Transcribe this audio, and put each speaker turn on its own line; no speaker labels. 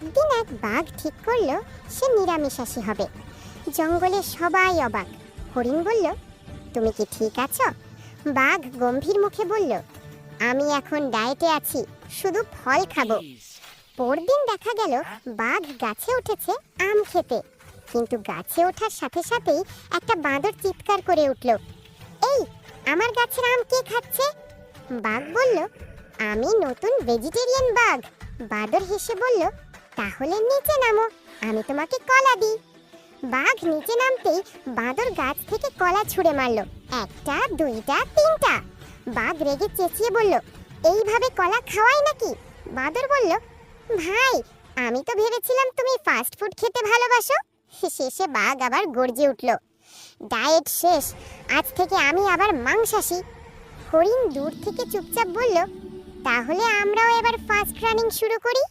একদিন এক বাঘ ঠিক করলো সে নিরামিষাশী হবে। জঙ্গলে সবাই অবাক। হরিণ বলল, তুমি কি ঠিক আছো? বাঘ গম্ভীর মুখে বলল, আমি এখন ডায়েটে আছি, শুধু ফল খাবো। পরদিন দেখা গেল বাঘ গাছে উঠেছে আম খেতে, কিন্তু গাছে ওঠার সাথে সাথেই একটা বাঁদর চিৎকার করে উঠল, এই আমার গাছের আম কে খাচ্ছে? বাঘ বলল, আমি নতুন ভেজিটেরিয়ান বাঘ। বাঁদর হেসে বলল, তাহলে নিচে নামো, আমি তোমাকে কলা দিই। বাঘ নিচে নামতেই বাঁদর গাছ থেকে কলা ছুঁড়ে মারলো, একটা, দুইটা, তিনটা। বাঘ রেগে চেঁচিয়ে বলল, এইভাবে কলা খাওয়াই নাকি? বাঁদর বলল, ভাই, আমি তো ভেবেছিলাম তুমি ফাস্ট ফুড খেতে ভালোবাসো। শেষে বাঘ আবার গর্জে উঠল, ডায়েট শেষ, আজ থেকে আমি আবার মাংসাশী। হরিণ দূর থেকে চুপচাপ বলল, তাহলে আমরাও এবার ফাস্ট রানিং শুরু করি।